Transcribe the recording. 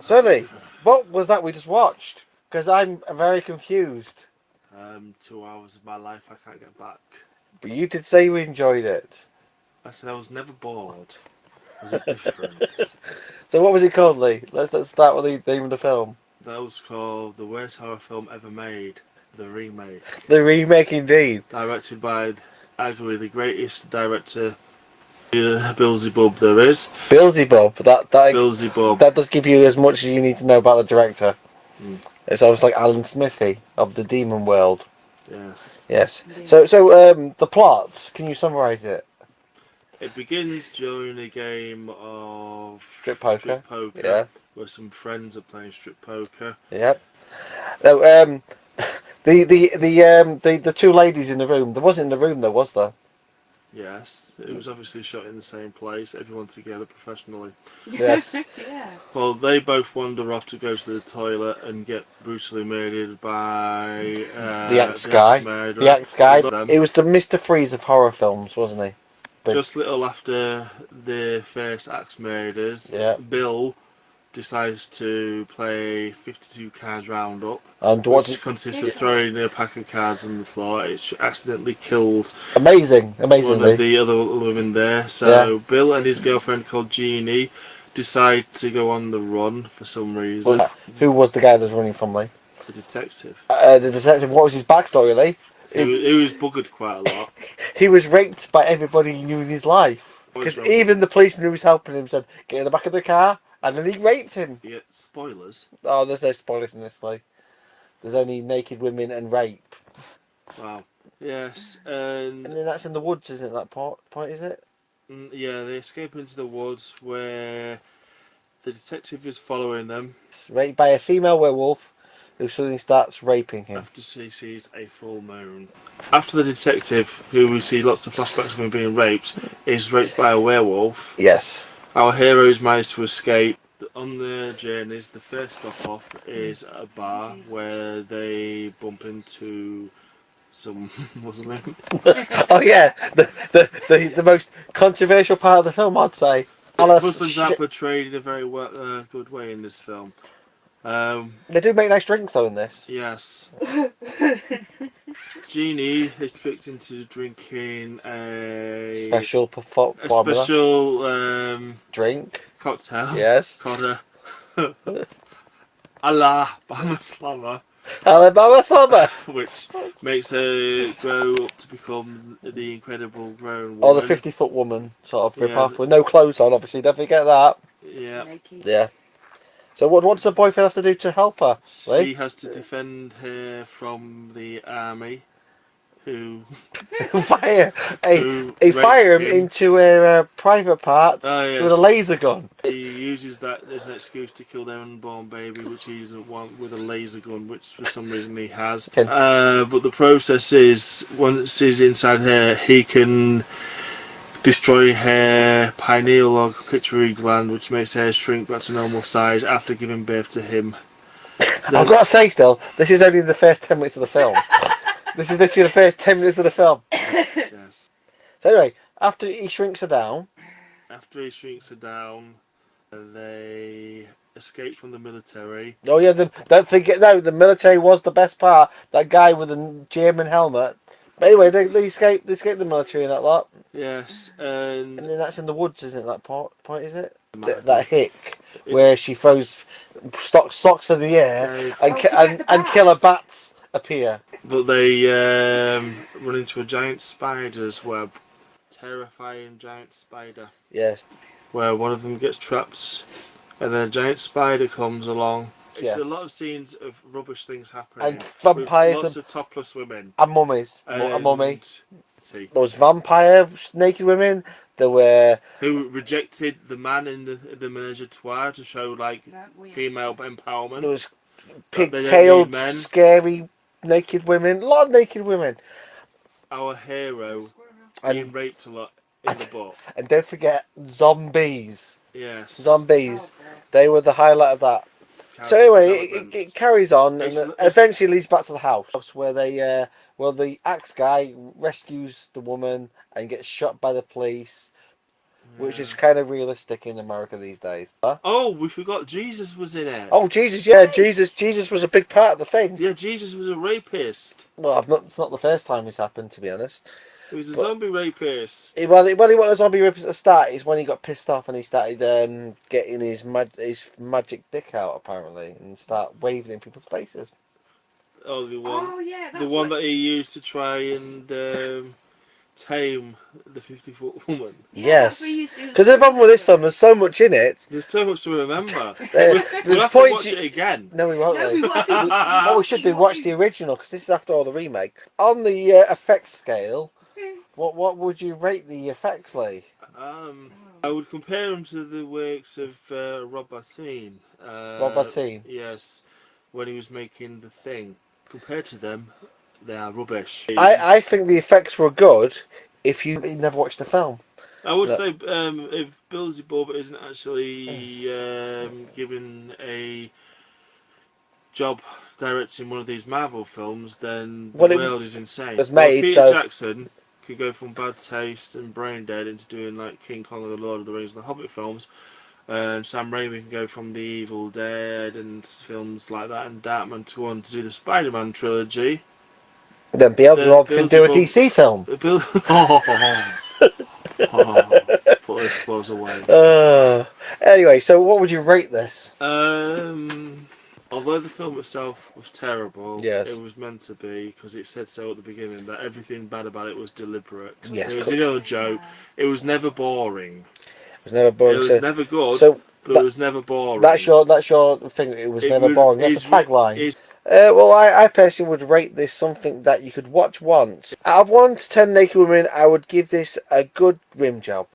Certainly. What was that we just watched? Because I'm very confused. 2 hours of my life I can't get back. But you did say you enjoyed it. I said I was never bored. There's a difference. So what was it called, Lee? Let's start with the name of the film. That was called the worst horror film ever made, the remake. The remake, indeed. Directed by arguably the greatest director, Beelzebub there is. Beelzebub. Beelzebub. That does give you as much as you need to know about the director. Mm. It's almost like Alan Smithy of the Demon World. Yes. Yes. So the plot. Can you summarise it? It begins during a game of Strip poker. Yeah. Where some friends are playing strip poker. Yep. Now, the two ladies in the room. There wasn't in the room, though, was there? Yes, it was obviously shot in the same place, everyone together professionally. Yes. Yeah. Well, they both wander off to go to the toilet and get brutally murdered by The axe guy. murderer. The axe guy. Them. It was the Mr. Freeze of horror films, wasn't he? But Just little after the first axe murders, Yeah. Bill decides to play 52 cards roundup, and which what's consists of throwing a pack of cards on the floor. It accidentally kills amazingly. one of the other women there. So Yeah. Bill and his girlfriend called Jeannie decide to go on the run for some reason. Who was the guy that was running from Lee? The detective. The detective. What was his backstory, Lee? He was buggered quite a lot. He was raped by everybody he knew in his life. Because even the policeman who was helping him said, "Get in the back of the car," and then he raped him. Yeah, spoilers. Oh, there's no spoilers in this, Lee. There's only naked women and rape. Wow. Yes, And then that's in the woods, isn't it? That point, is it? yeah, they escape into the woods where the detective is following them It's raped by a female werewolf who suddenly starts raping him. after she sees a full moon. After the detective, who we see lots of flashbacks of him being raped, is raped by a werewolf, Yes. our heroes manage to escape. On their journeys, the first stop off is a bar where they bump into some Muslim. Oh yeah, the most controversial part of the film, I'd say. Muslims aren't portrayed in a very good way in this film. They do make nice drinks though in this. Yes. Jeannie is tricked into drinking a Special drink. cocktail. Yes. Called a Allah Bahama Alabama Summer. which makes her grow up to become the incredible grown woman. Or the 50-foot woman sort of rip Yeah. off with no clothes on. Obviously, don't forget that. Yeah. Yeah. So what does the boyfriend have to do to help her? He has to defend her from the army, who fire who fire him raped into a private part yes. with a laser gun. He uses that as an excuse to kill their unborn baby, which he doesn't want, with a laser gun, which for some reason he has. Okay. But the process is, once he's inside her, he can destroy her pineal or pituitary gland, which makes her shrink back to normal size after giving birth to him. I've got to say still, this is only the first 10 minutes of the film. This is literally the first 10 minutes of the film. Yes. So anyway, after he shrinks her down... After he shrinks her down, they escape from the military. Oh yeah, don't forget, no, the military was the best part. That guy with the German helmet. But anyway, they escape the military and that lot. Yes, and then that's in the woods, isn't it? That point, is it? That hick where she throws socks in the air and killer bats appear. But they run into a giant spider's web. Terrifying giant spider. Yes. Where one of them gets trapped and then a giant spider comes along. Yes. It's a lot of scenes of rubbish things happening. And vampires. With lots of topless women. And mummies. A mummy. See. There was vampire naked women. There were... Who rejected the man in the menage a trois to show, like, female empowerment. There was pigtailed, scary naked women. A lot of naked women. Our hero being raped a lot in the book. And don't forget, zombies. Yes. Zombies. They were the highlight of that. So anyway, it carries on and eventually leads back to the house where they... the axe guy rescues the woman and gets shot by the police. which is kind of realistic in America these days. Huh? Oh, we forgot Jesus was in it. Oh, Jesus! Yeah, Jesus was a big part of the thing. Yeah, Jesus was a rapist. Well, it's not the first time it's happened, to be honest. He was a zombie rapist. He wasn't a zombie rapist at the start. It's when he got pissed off and he started getting his magic dick out, apparently, and start waving in people's faces. Oh, the one. Oh yeah, The one that he used to try and tame the 50-foot woman. Yes. Because the problem with this film, there's so much in it. There's so much to remember. There's We'll have to points. watch it again. No, we won't. No, then. we won't. What we should do, watch the original, because this is after all the remake. On the effects scale, what would you rate the effects, Lee? I would compare them to the works of Rob Bottin. Rob Bottin? Yes, when he was making The Thing. Compared to them, they are rubbish. I think the effects were good if you never watched the film. I would say if Beelzy Bob isn't actually given a job directing one of these Marvel films, then the world is insane. Was made, Peter Jackson could go from Bad Taste and Brain Dead into doing like King Kong and the Lord of the Rings and the Hobbit films. Sam Raimi can go from The Evil Dead and films like that and Darkman to on to do the Spider-Man trilogy. Then Beelzebub can do a DC film. Put his claws away. Anyway, so what would you rate this? Although the film itself was terrible, yes, it was meant to be, because it said so at the beginning that everything bad about it was deliberate. Yes, it was a joke. It was never boring. It was never boring. It was never good. But it was never boring. That's your thing. It was never boring. That's a tagline. Well, I personally would rate this something that you could watch once. Out of 1 to 10 naked women, I would give this a good rim job.